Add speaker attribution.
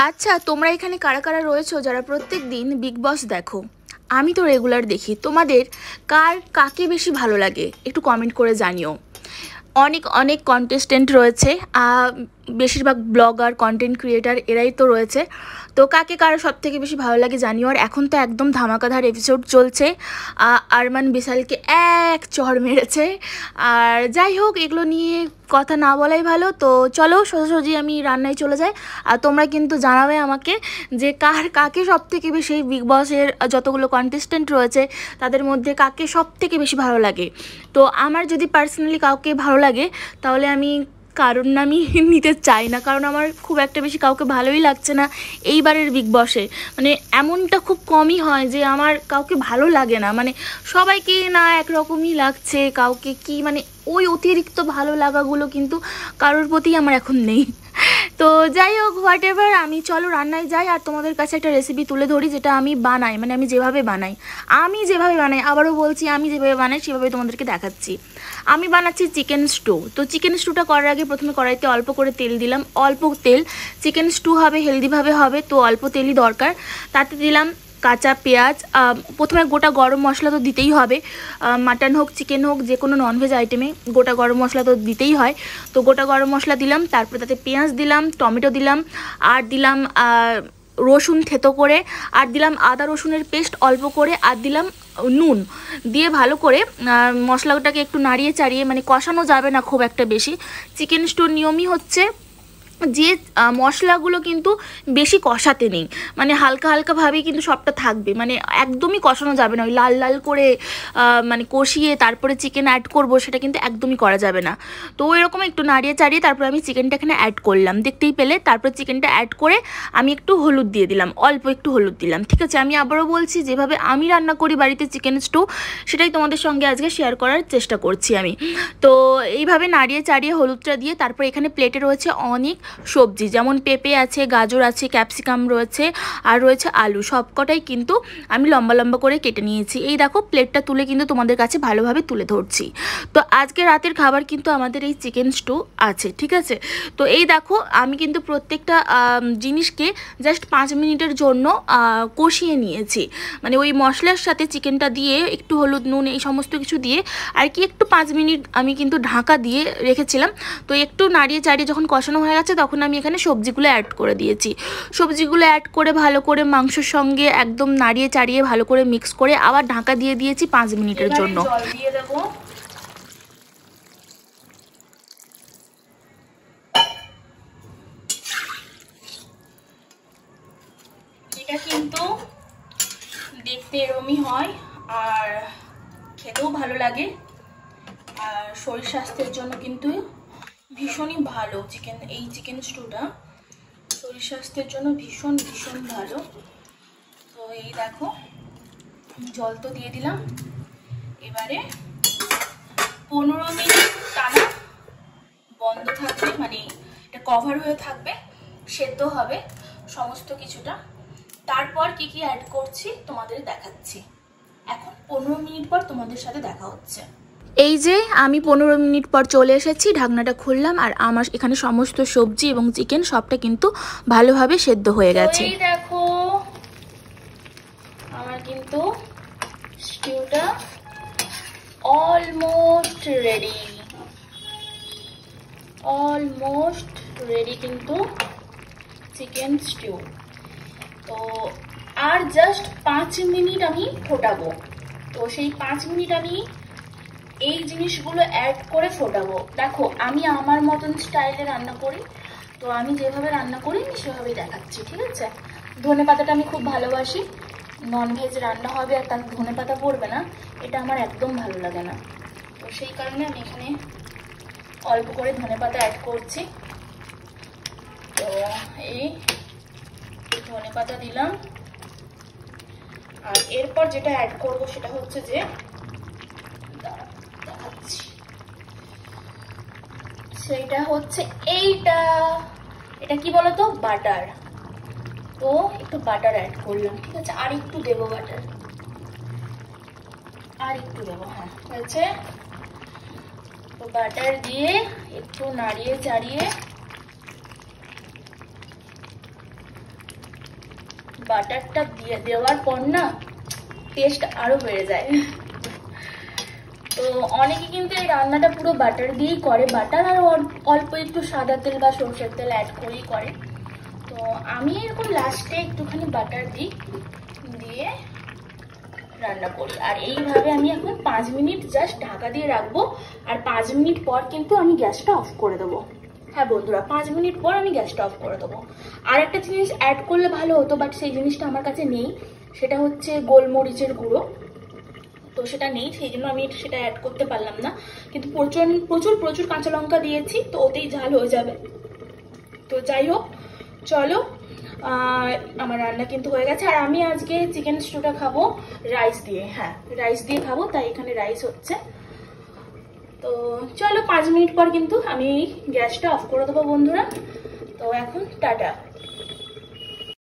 Speaker 1: আচ্ছা, তোমরা এখানে কারা কারা রয়েছো যারা প্রত্যেক দিন বিগ বস দেখো? আমি তো রেগুলার দেখি। তোমাদের কাকে বেশি ভালো লাগে একটু কমেন্ট করে জানিও। অনেক অনেক কন্টেস্টেন্ট রয়েছে, বেশিরভাগ ব্লগার, কন্টেন্ট ক্রিয়েটার এরাই তো রয়েছে। তো কাকে কারো সব থেকে বেশি ভালো লাগে জানিও। আর এখন তো একদম ধামাকাধার এপিসোড চলছে, আরমান বিশালকে এক চড় মেরেছে। আর যাই হোক, এগুলো নিয়ে কথা না বলাই ভালো। তো চলো সোজাসুজি আমি রান্নায় চলে যাই। আর তোমরা কিন্তু জানাবে আমাকে যে কাকে সব থেকে বেশি বিগ বসের যতগুলো কন্টেস্টেন্ট রয়েছে তাদের মধ্যে কাকে সব থেকে বেশি ভালো লাগে। তো আমার যদি পার্সোনালি কাউকে ভালো লাগে তাহলে আমি কারণ নামই নিতে চাই না, কারণ আমার খুব একটা বেশি কাউকে ভালোই লাগছে না এইবারের বিগ বসে। মানে এমনটা খুব কমই হয় যে আমার কাউকে ভালো লাগে না, মানে সবাইকে না একরকমই লাগছে। কাউকে কি মানে ওই অতিরিক্ত ভালো লাগাগুলো কিন্তু কারোর প্রতি আমার এখন নেই। তো যাই হোক, হোয়াট এভার, আমি চলো রান্নায় যাই আর তোমাদের কাছে একটা রেসিপি তুলে ধরি যেটা আমি বানাই, মানে আমি যেভাবে বানাই আবারও বলছি, আমি যেভাবে বানাই সেভাবে তোমাদেরকে দেখাচ্ছি। আমি বানাচ্ছি চিকেন স্টু। তো চিকেন স্টুটা করার আগে প্রথমে কড়াইতে অল্প করে তেল দিলাম, অল্প তেল। চিকেন স্টু হবে, হেলদিভাবে হবে, তো অল্প তেলই দরকার। তাতে দিলাম কাঁচা পেঁয়াজ, প্রথমে গোটা গরম মশলা তো দিতেই হবে। মাটন হোক, চিকেন হোক, যে কোনো ননভেজ আইটেমে গোটা গরম মশলা তো দিতেই হয়। তো গোটা গরম মশলা দিলাম, তারপরে তাতে পেঁয়াজ দিলাম, টমেটো দিলাম, আর দিলাম রসুন থেতো করে, আর দিলাম আদা রসুনের পেস্ট অল্প করে, আর দিলাম নুন দিয়ে ভালো করে মশলাটাকে একটু নাড়িয়ে চাড়িয়ে, মানে কষানো যাবে না খুব একটা বেশি। চিকেন স্টুর নিয়মই হচ্ছে যে মশলাগুলো কিন্তু বেশি কষাতে নেই, মানে হালকা হালকাভাবেই কিন্তু সবটা থাকবে, মানে একদমই কষানো যাবে না। ওই লাল লাল করে মানে কষিয়ে তারপরে চিকেন অ্যাড করব, সেটা কিন্তু একদমই করা যাবে না। তো এরকম একটু নাড়িয়ে চাড়িয়ে তারপরে আমি চিকেনটা এখানে অ্যাড করলাম, দেখতেই পেলে। তারপর চিকেনটা অ্যাড করে আমি একটু হলুদ দিয়ে দিলাম, অল্প একটু হলুদ দিলাম, ঠিক আছে। আমি আবারও বলছি, যেভাবে আমি রান্না করি বাড়িতে চিকেন স্টু, সেটাই তোমাদের সঙ্গে আজকে শেয়ার করার চেষ্টা করছি আমি। তো এইভাবে নাড়িয়ে চাড়িয়ে হলুদটা দিয়ে তারপর এখানে প্লেটে রয়েছে অনেক সবজি, যেমন পেঁপে আছে, গাজর আছে, ক্যাপসিকাম রয়েছে, আর রয়েছে আলু। সবকটাই কিন্তু আমি লম্বা লম্বা করে কেটে নিয়েছি। এই দেখো, প্লেটটা তুলে কিন্তু তোমাদের কাছে ভালোভাবে তুলে ধরছি। তো আজকে রাতের খাবার কিন্তু আমাদের এই চিকেন স্টু আছে, ঠিক আছে। তো এই দেখো, আমি কিন্তু প্রত্যেকটা জিনিসকে জাস্ট 5 মিনিটের জন্য কষিয়ে নিয়েছি, মানে ওই মশলার সাথে চিকেনটা দিয়ে একটু হলুদ, নুন, এই সমস্ত কিছু দিয়ে আর কি একটু 5 মিনিট আমি কিন্তু ঢাকা দিয়ে রেখেছিলাম। তো একটু নাড়িয়ে চাড়িয়ে যখন কষানো হয়ে গেছে তখন আমি এখানে সবজিগুলো অ্যাড করে দিয়েছি। সবজিগুলো অ্যাড করে ভালো করে মাংসের সঙ্গে একদম নাড়িয়ে চাড়িয়ে ভালো করে মিক্স করে আবার ঢাকা দিয়ে দিয়েছি 5 মিনিটের জন্য। জল দিয়ে দেবো। এটা কিন্তু দেখতে এরকমই হয় আর খেতেও ভালো লাগে, আর শরীর স্বাস্থ্যের জন্য কিন্তু ভীষণই ভালো। এই চিকেন স্টুটা শরীর স্বাস্থ্যের জন্য ভীষণ ভীষণ ভালো। তো এই দেখো, জল তো দিয়ে দিলাম। এবারে 15 মিনিট টানা বন্ধ থাকবে, মানে এটা কভার হয়ে থাকবে, সেদ্ধ হবে সমস্ত কিছুটা। তারপর কি কি অ্যাড করছি তোমাদের দেখাচ্ছি। এখন 15 মিনিট পর তোমাদের সাথে দেখা হচ্ছে। এই যে আমি 15 মিনিট পর চলে এসেছি, ঢাকনাটা খুললাম আর আমার এখানে সমস্ত সবজি এবং চিকেন সবটা কিন্তু ভালোভাবে সেদ্ধ হয়ে গেছে। এই দেখো, আমার কিন্তু স্টিউটা অলমোস্ট রেডি কিন্তু চিকেন স্টিউ। তো আর জাস্ট 5 মিনিট আমি ফোটাবো। তো সেই 5 মিনিট আমি এই জিনিসগুলো অ্যাড করে ফোটাবো। দেখো, আমি আমার মতন স্টাইলে রান্না করি, তো আমি যেভাবে রান্না করি আমি সেভাবেই দেখাচ্ছি, ঠিক আছে। ধনে পাতাটা আমি খুব ভালোবাসি, ননভেজ রান্না হবে আর তার ধনে পাতা পড়বে না, এটা আমার একদম ভালো লাগে না। তো সেই কারণে আমি এখানে অল্প করে ধনে পাতা অ্যাড করছি। তো এই ধনে পাতা দিলাম, আর এরপর যেটা অ্যাড করবো সেটা হচ্ছে যে সেটা হচ্ছে এটা কি বলতো, বাটার। তো একটু বাটার অ্যাড করলাম, ঠিক আছে। আর একটু দেবো বাটার, আর একটু দেবো, হ্যাঁ হয়েছে। তো বাটার দিয়ে একটু নাড়িয়ে চাড়িয়ে বাটারটা দিয়ে দেওয়ার পর না টেস্ট আরো বেড়ে যায়। তো অনেকে কিন্তু এই রান্নাটা পুরো বাটার দিয়েই করে, বাটার আর অল্প একটু সাদা তেল বা সরষের তেল অ্যাড করেই করে। তো আমি এরকম লাস্টে একটুখানি বাটার দিই, দিয়ে রান্না করি। আর এইভাবে আমি এখন 5 মিনিট জাস্ট ঢাকা দিয়ে রাখবো, আর 5 মিনিট পর কিন্তু আমি গ্যাসটা অফ করে দেবো। হ্যাঁ বন্ধুরা, 5 মিনিট পর আমি গ্যাসটা অফ করে দেবো। আর একটা জিনিস অ্যাড করলে ভালো হতো, বাট সেই জিনিসটা আমার কাছে নেই, সেটা হচ্ছে গোলমরিচের গুঁড়ো। তো সেটা নেই, সেই জন্য আমি সেটা অ্যাড করতে পারলাম না। কিন্তু প্রচুর প্রচুর কাঁচা লঙ্কা দিয়েছি, তো ওতেই ঝাল হয়ে যাবে। তো যাই হোক, চলো আমার রান্না কিন্তু হয়ে গেছে। আর আমি আজকে চিকেন স্টুটা খাবো রাইস দিয়ে, হ্যাঁ রাইস দিয়ে খাবো, তাই এখানে রাইস হচ্ছে। তো চলো 5 মিনিট পর কিন্তু আমি গ্যাসটা অফ করে দেবো বন্ধুরা। তো এখন টাটা।